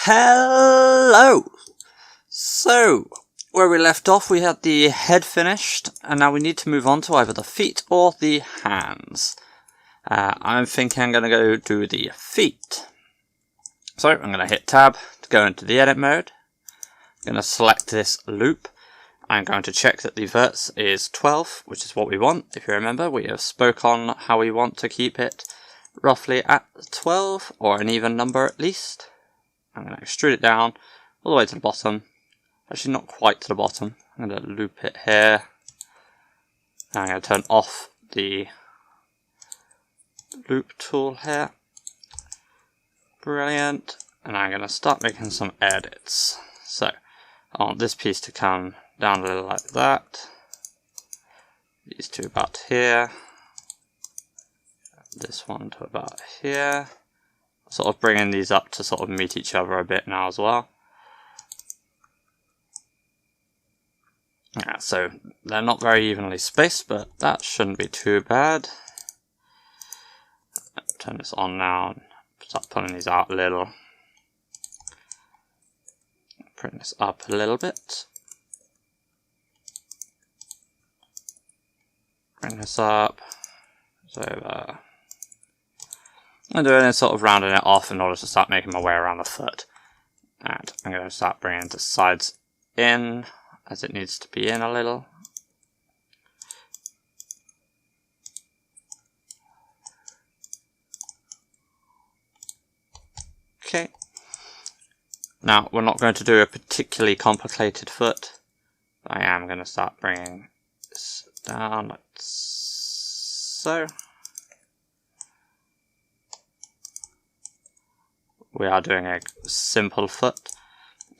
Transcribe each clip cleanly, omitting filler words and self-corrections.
Hello! So, where we left off we had the head finished, and now we need to move on to either the feet or the hands. I'm thinking I'm going to go do the feet. So, I'm going to hit tab to go into the edit mode. I'm going to select this loop. I'm going to check that the verts is 12, which is what we want. If you remember, we have spoke on how we want to keep it roughly at 12, or an even number at least. I'm going to extrude it down all the way to the bottom. Actually, not quite to the bottom. I'm going to loop it here. And I'm going to turn off the loop tool here. Brilliant. And I'm going to start making some edits. So, I want this piece to come down a little like that. These two about here. This one to about here. Sort of bringing these up to sort of meet each other a bit now as well. Yeah, so they're not very evenly spaced, but that shouldn't be too bad. Turn this on now and start pulling these out a little. Bring this up a little bit. Bring this up. So there. I'm doing it, sort of rounding it off in order to start making my way around the foot. And I'm going to start bringing the sides in as it needs to be in a little. Okay. Now, we're not going to do a particularly complicated foot. I am going to start bringing this down like so. We are doing a simple foot.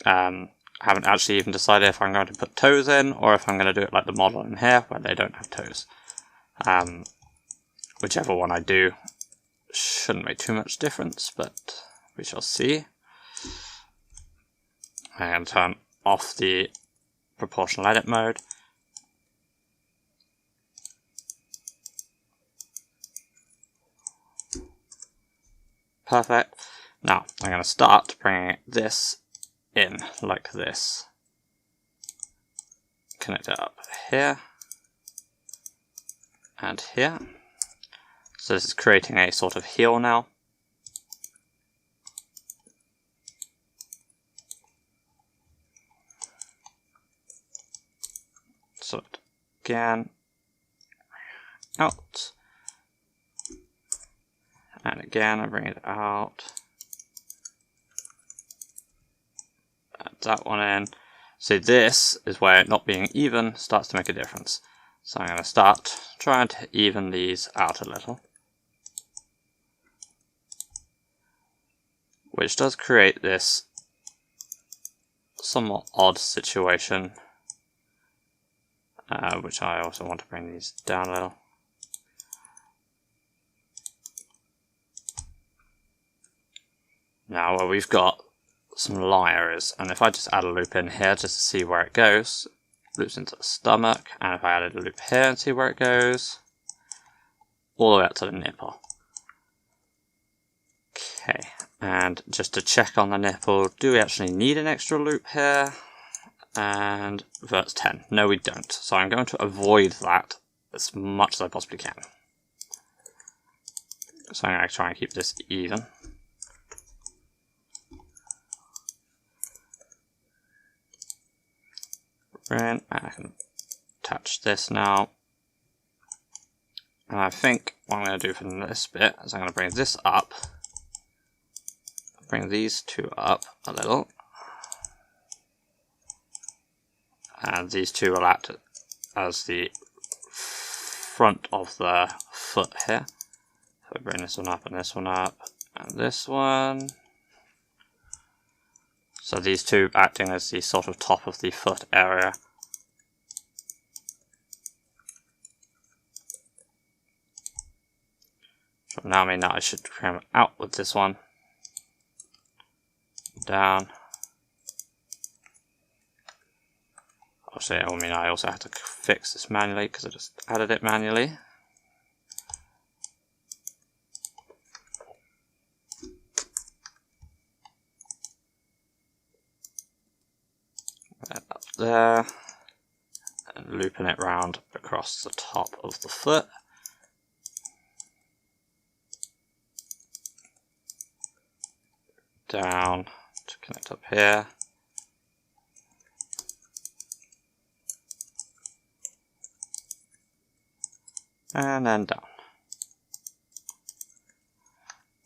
I haven't actually even decided if I'm going to put toes in or if I'm going to do it like the model in here where they don't have toes. Whichever one I do shouldn't make too much difference, but we shall see. I'm going to turn off the proportional edit mode. Perfect. Now, I'm going to start bringing this in like this. Connect it up here and here. So this is creating a sort of heel now. So it again, out, and again I bring it out. Add that one in. So this is where it not being even starts to make a difference. So I'm going to start trying to even these out a little. Which does create this somewhat odd situation. Which I also want to bring these down a little. Now where we've got some layers, and if I just add a loop in here just to see where it goes, loops into the stomach, and if I added a loop here and see where it goes, all the way up to the nipple. Okay, and just to check on the nipple, do we actually need an extra loop here? And verts 10. No, we don't. So I'm going to avoid that as much as I possibly can. So I'm going to try and keep this even. Brilliant. I can attach this now. And I think what I'm going to do for this bit is I'm going to bring this up. Bring these two up a little. And these two will act as the front of the foot here. So I bring this one up and this one up and this one. So these two acting as the sort of top of the foot area. So now I mean that I should come out with this one. Down. Obviously, I mean I also have to fix this manually because I just added it manually. there, and looping it round across the top of the foot. Down to connect up here. And then down.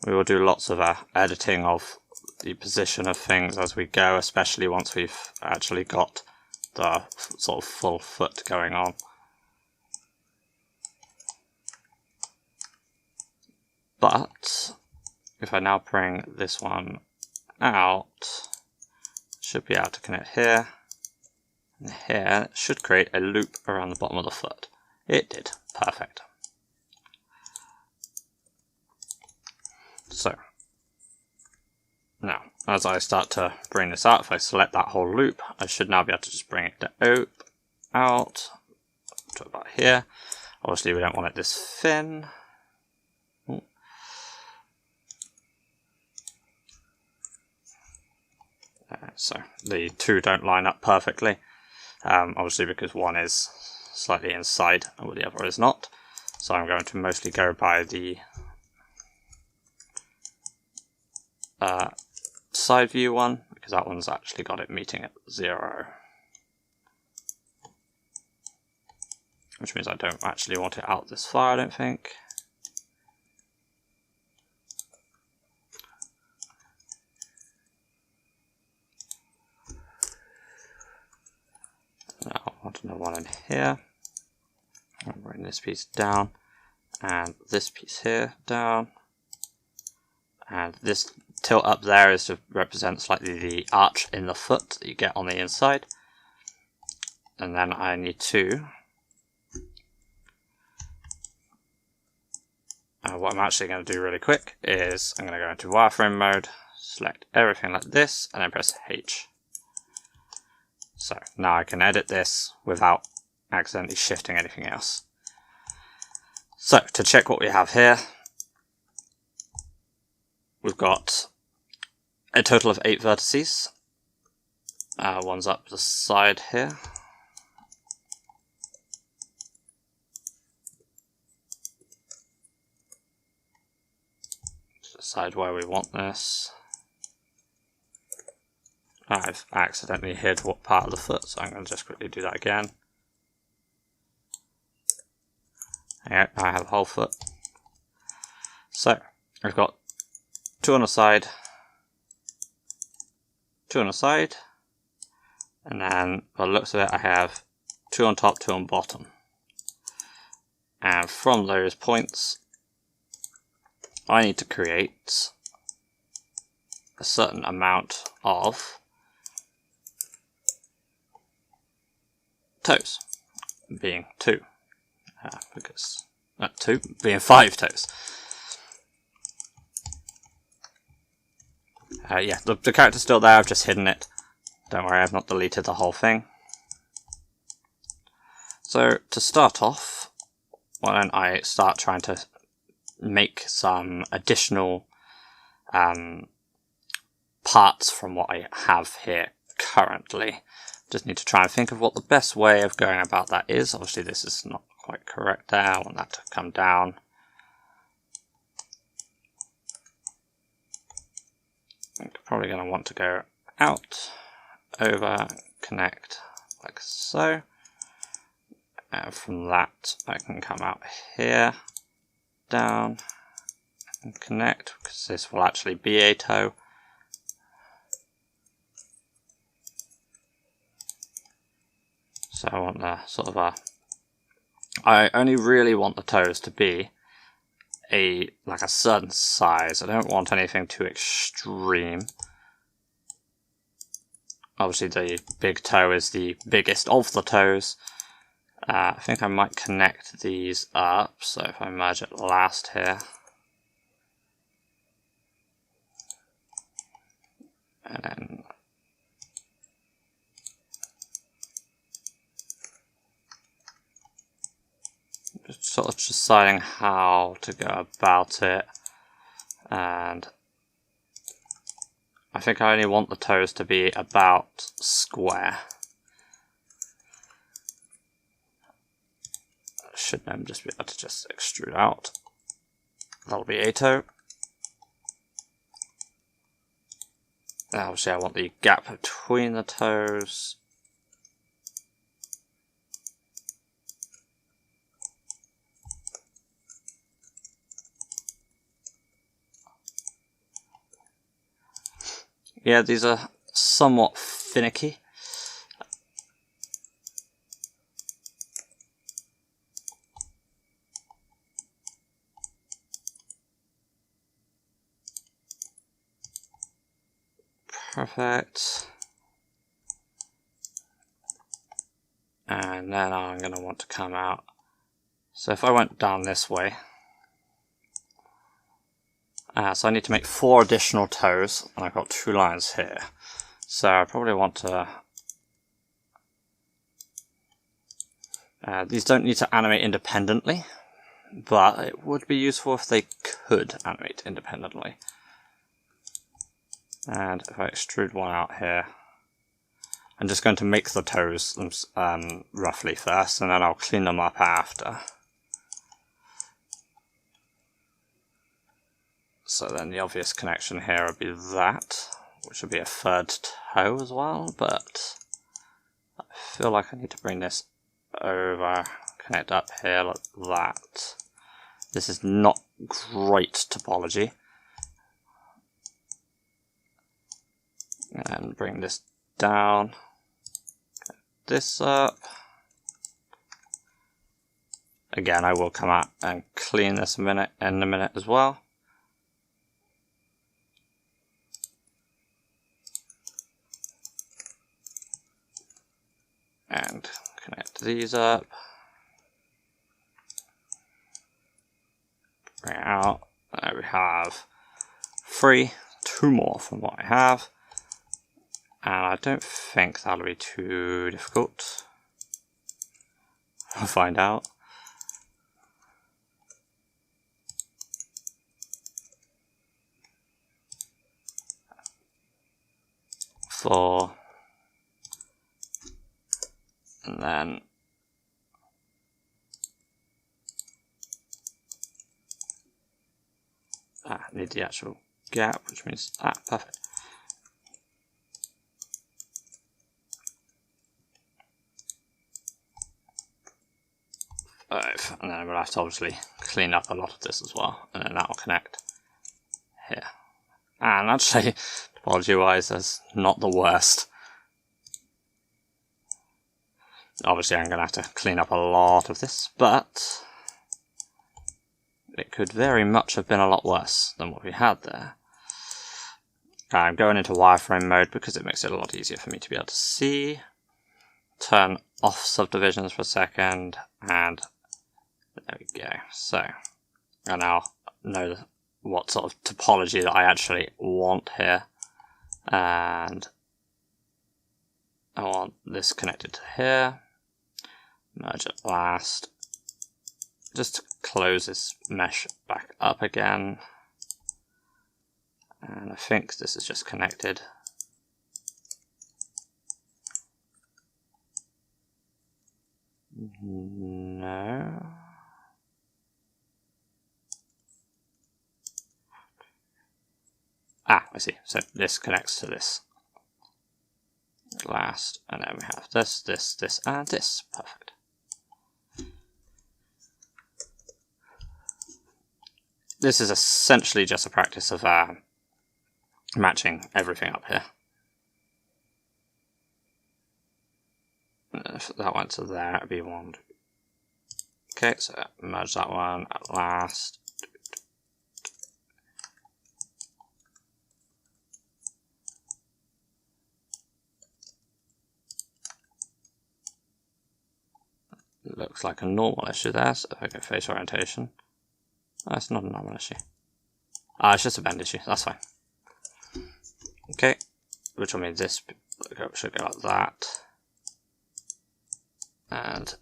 We will do lots of editing of the position of things as we go, especially once we've actually got the sort of full foot going on. But if I now bring this one out, should be able to connect here and here. It should create a loop around the bottom of the foot. It did. Perfect. So now, as I start to bring this out, if I select that whole loop, I should now be able to just bring it out to about here. Obviously, we don't want it this thin. So the two don't line up perfectly, obviously because one is slightly inside and the other is not. So I'm going to mostly go by the side view one, because that one's actually got it meeting at 0. Which means I don't actually want it out this far, I don't think. Now I want another one in here. I'll bring this piece down, and this piece here down. And this tilt up there is to represent slightly the arch in the foot that you get on the inside. And then I need to... what I'm actually going to do really quick is I'm going to go into wireframe mode, select everything like this, and then press H. So now I can edit this without accidentally shifting anything else. So to check what we have here, we've got a total of 8 vertices. One's up the side here. Decide where we want this. I've accidentally hid what part of the foot, so I'm going to just quickly do that again. Yeah, I have a whole foot. So I've got 2 on the side, 2 on the side, and then by the looks of it I have 2 on top, 2 on bottom. And from those points I need to create a certain amount of toes, being 2, because 2 being 5 toes. Yeah, the character's still there, I've just hidden it. Don't worry, I've not deleted the whole thing. So to start off, why don't I start trying to make some additional parts from what I have here currently. Just need to try and think of what the best way of going about that is. Obviously this is not quite correct there, I want that to come down. I'm probably going to want to go out, over, connect, like so. And from that I can come out here, down, and connect, because this will actually be a toe. So I want the sort of a... I only really want the toes to be like a certain size. I don't want anything too extreme. Obviously the big toe is the biggest of the toes. I think I might connect these up, so if I merge it last here, and then just sort of deciding how to go about it, and I think I only want the toes to be about square. should then just be able to just extrude out. That'll be a toe. Now obviously I want the gap between the toes. Yeah, these are somewhat finicky. Perfect. And then I'm going to want to come out. So if I went down this way, so I need to make 4 additional toes, and I've got 2 lines here. So I probably want to... these don't need to animate independently, but it would be useful if they could animate independently. And if I extrude one out here, I'm just going to make the toes roughly first, and then I'll clean them up after. So then the obvious connection here would be that, which would be a 3rd toe as well, but I feel like I need to bring this over, connect up here like that. This is not great topology. And bring this down, connect this up. Again, I will come out and clean this in a minute as well. And connect these up. Bring it out. There we have 3, 2 more from what I have. And I don't think that'll be too difficult. I'll find out. Four. And then I need the actual gap, which means perfect. 5, and then I'm going to have to obviously clean up a lot of this as well, and then that will connect here. And actually, topology wise, that's not the worst. Obviously I'm going to have to clean up a lot of this, but it could very much have been a lot worse than what we had there. I'm going into wireframe mode because it makes it a lot easier for me to be able to see. Turn off subdivisions for a second, and there we go. So I now know what sort of topology that I actually want here, and I want this connected to here. Merge at last. Just to close this mesh back up again. And I think this is just connected. No. I see. So this connects to this. Last, and then we have this, this, this, and this. Perfect. This is essentially just a practice of matching everything up here. If that went to there, it'd be 1. Okay, so merge that one at last. Looks like a normal issue there, so if I go face orientation. Oh, it's not a normal issue. It's just a bend issue, that's fine. Okay, which will mean this should go like that. And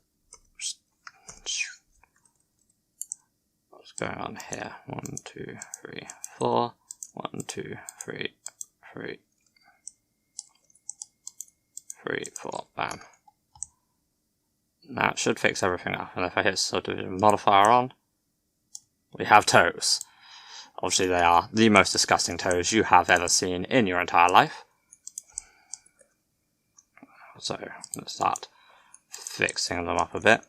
what's going on here? 1, 2, 3, 4. 1, 2, 3, 3, 3, 4. Bam. Now it should fix everything up, and if I hit subdivision modifier on, we have toes. Obviously they are the most disgusting toes you have ever seen in your entire life. So let's start fixing them up a bit.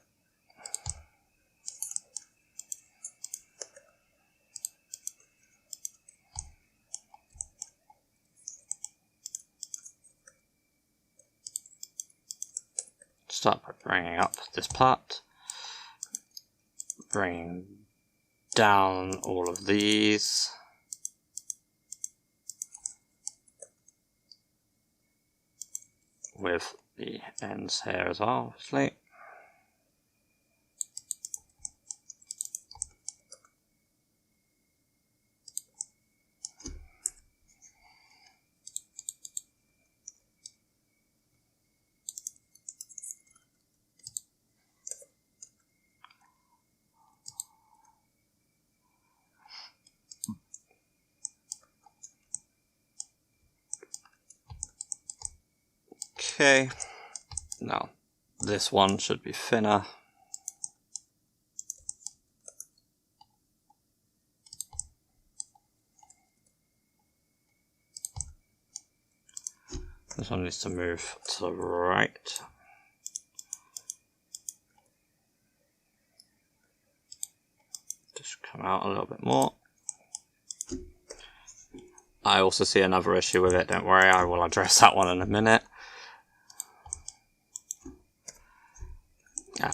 Start by bringing up this part, bringing down all of these, with the ends here as well, obviously. Okay, now this one should be thinner. This one needs to move to the right. Just come out a little bit more. I also see another issue with it, don't worry, I will address that one in a minute.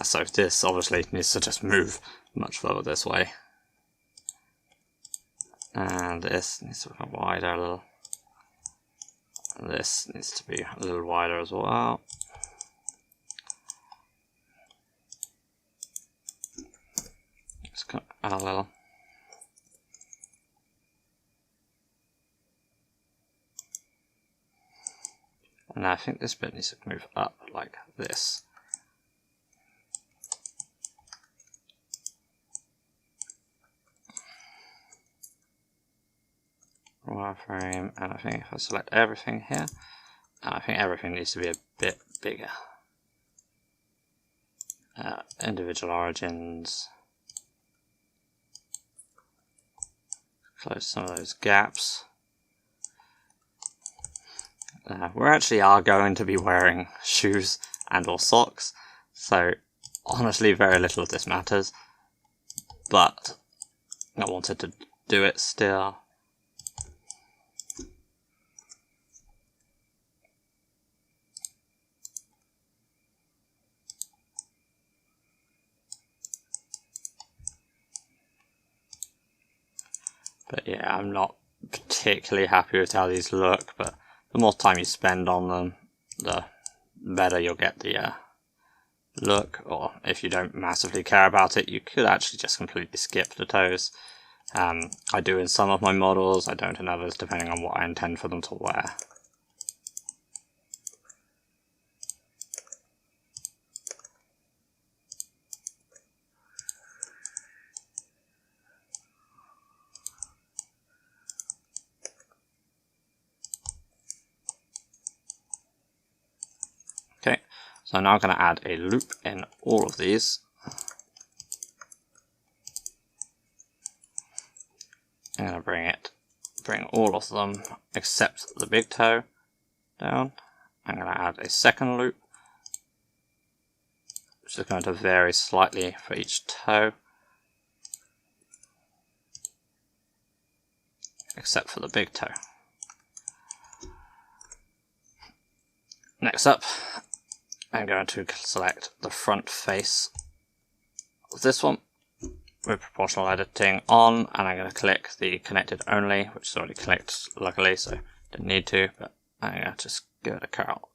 So this obviously needs to just move much further this way. And this needs to become wider a little. And this needs to be a little wider as well. Just cut out a little. And I think this bit needs to move up like this. Wireframe, and I think if I select everything here, I think everything needs to be a bit bigger. Individual origins. Close some of those gaps. We actually are going to be wearing shoes and or socks, so honestly very little of this matters, but I wanted to do it still. But yeah, I'm not particularly happy with how these look, but the more time you spend on them, the better you'll get the look. Or if you don't massively care about it, you could actually just completely skip the toes. I do in some of my models, I don't in others, depending on what I intend for them to wear. Okay, so now I'm going to add a loop in all of these. I'm going to bring all of them except the big toe down. I'm going to add a second loop, which is going to vary slightly for each toe, except for the big toe. Next up, I'm going to select the front face of this one with proportional editing on, and I'm going to click the connected only, which is already clicked luckily, so didn't need to, but I'm going to just give it a curl.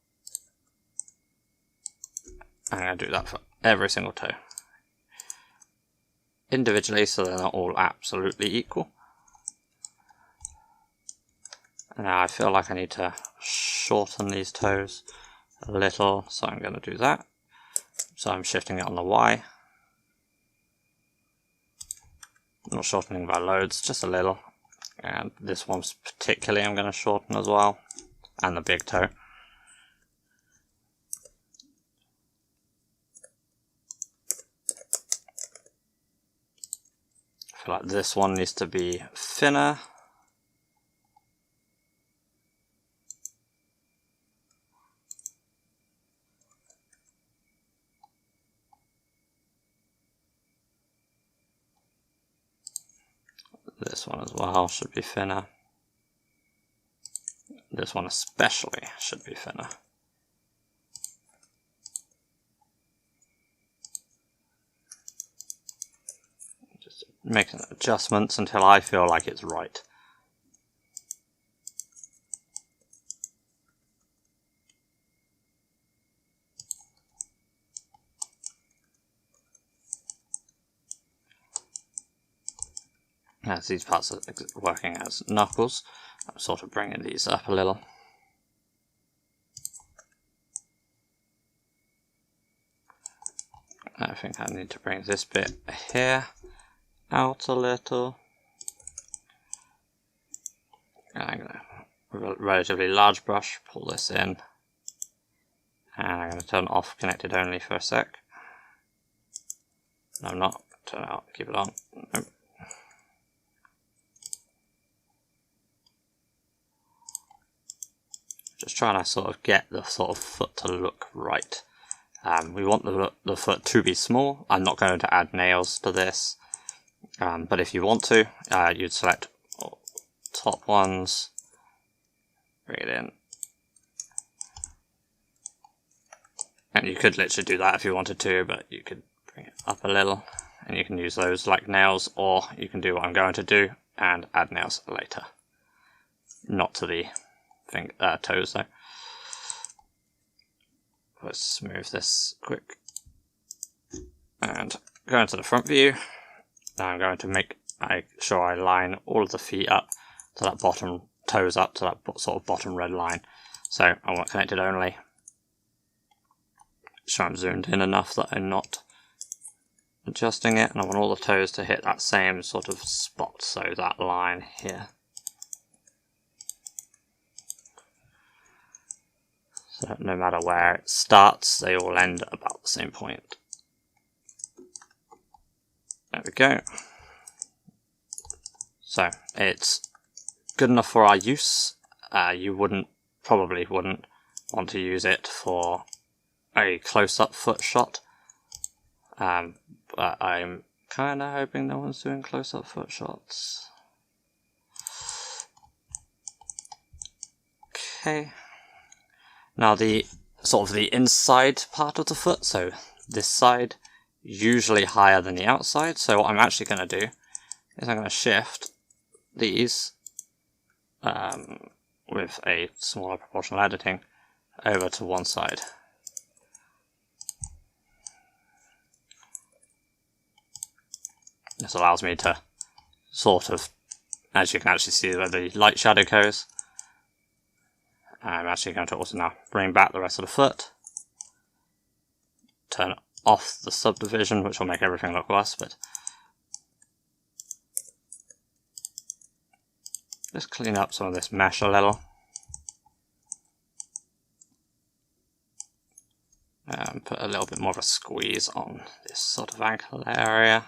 I'm going to do that for every single toe individually, so they're not all absolutely equal. And now I feel like I need to shorten these toes a little, so I'm going to do that. So I'm shifting it on the Y. Not shortening by loads, just a little. And this one's particularly I'm going to shorten as well. And the big toe. I feel like this one needs to be thinner. This one as well should be thinner. This one especially should be thinner. Just making adjustments until I feel like it's right. As these parts are working as knuckles, I'm sort of bringing these up a little. I think I need to bring this bit here out a little. I'm going to, with a relatively large brush, pull this in. And I'm going to turn off connected only for a sec. No, I'm not. Turn it out, keep it on. Nope. Just trying to sort of get the sort of foot to look right. We want the foot to be small. I'm not going to add nails to this, but if you want to, you'd select top ones, bring it in, and you could literally do that if you wanted to, but you could bring it up a little, and you can use those like nails, or you can do what I'm going to do and add nails later. Not to the toes though. Let's smooth this quick and go into the front view. Now I'm going to make sure I line all of the feet up to that bottom, toes up to that sort of bottom red line. So I want connected only. So I'm zoomed in enough that I'm not adjusting it, and I want all the toes to hit that same sort of spot, so that line here. So no matter where it starts, they all end about the same point. There we go. So it's good enough for our use. You probably wouldn't want to use it for a close-up foot shot. But I'm kind of hoping no one's doing close-up foot shots. Okay. Now the sort of the inside part of the foot, so this side, usually higher than the outside. So what I'm actually going to do is I'm going to shift these with a smaller proportional editing over to one side. This allows me to sort of, as you can actually see where the light shadow goes, I'm actually going to also now bring back the rest of the foot, turn off the subdivision, which will make everything look worse, but just clean up some of this mesh a little. And put a little bit more of a squeeze on this sort of ankle area.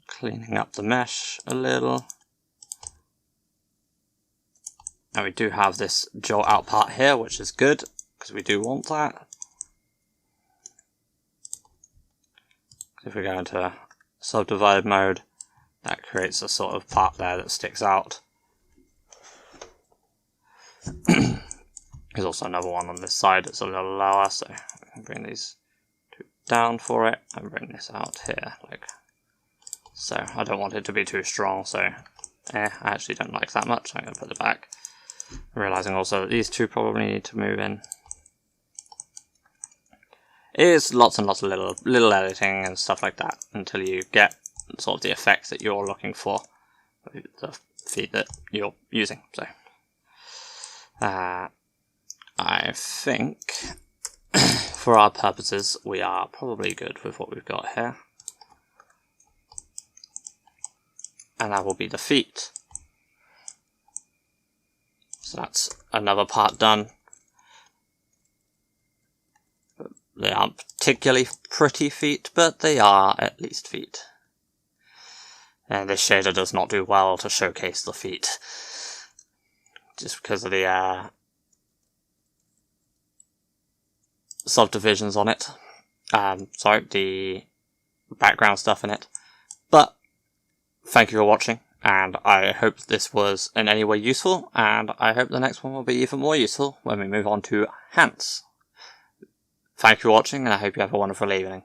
Cleaning up the mesh a little. Now we do have this jaw out part here, which is good, because we do want that. If we go into subdivide mode, that creates a sort of part there that sticks out. There's also another one on this side that's a little lower, so we can bring these two down for it and bring this out here, like so. I don't want it to be too strong, so I actually don't like that much. I'm going to put it back. Realizing also that these two probably need to move in. It is lots and lots of little editing and stuff like that until you get sort of the effect that you're looking for with the feet that you're using. So I think for our purposes we are probably good with what we've got here. And that will be the feet. So that's another part done. They aren't particularly pretty feet, but they are at least feet. And this shader does not do well to showcase the feet, just because of the subdivisions on it. Sorry, the background stuff in it. But thank you for watching, and I hope this was in any way useful, and I hope the next one will be even more useful when we move on to hands. Thank you for watching, and I hope you have a wonderful evening.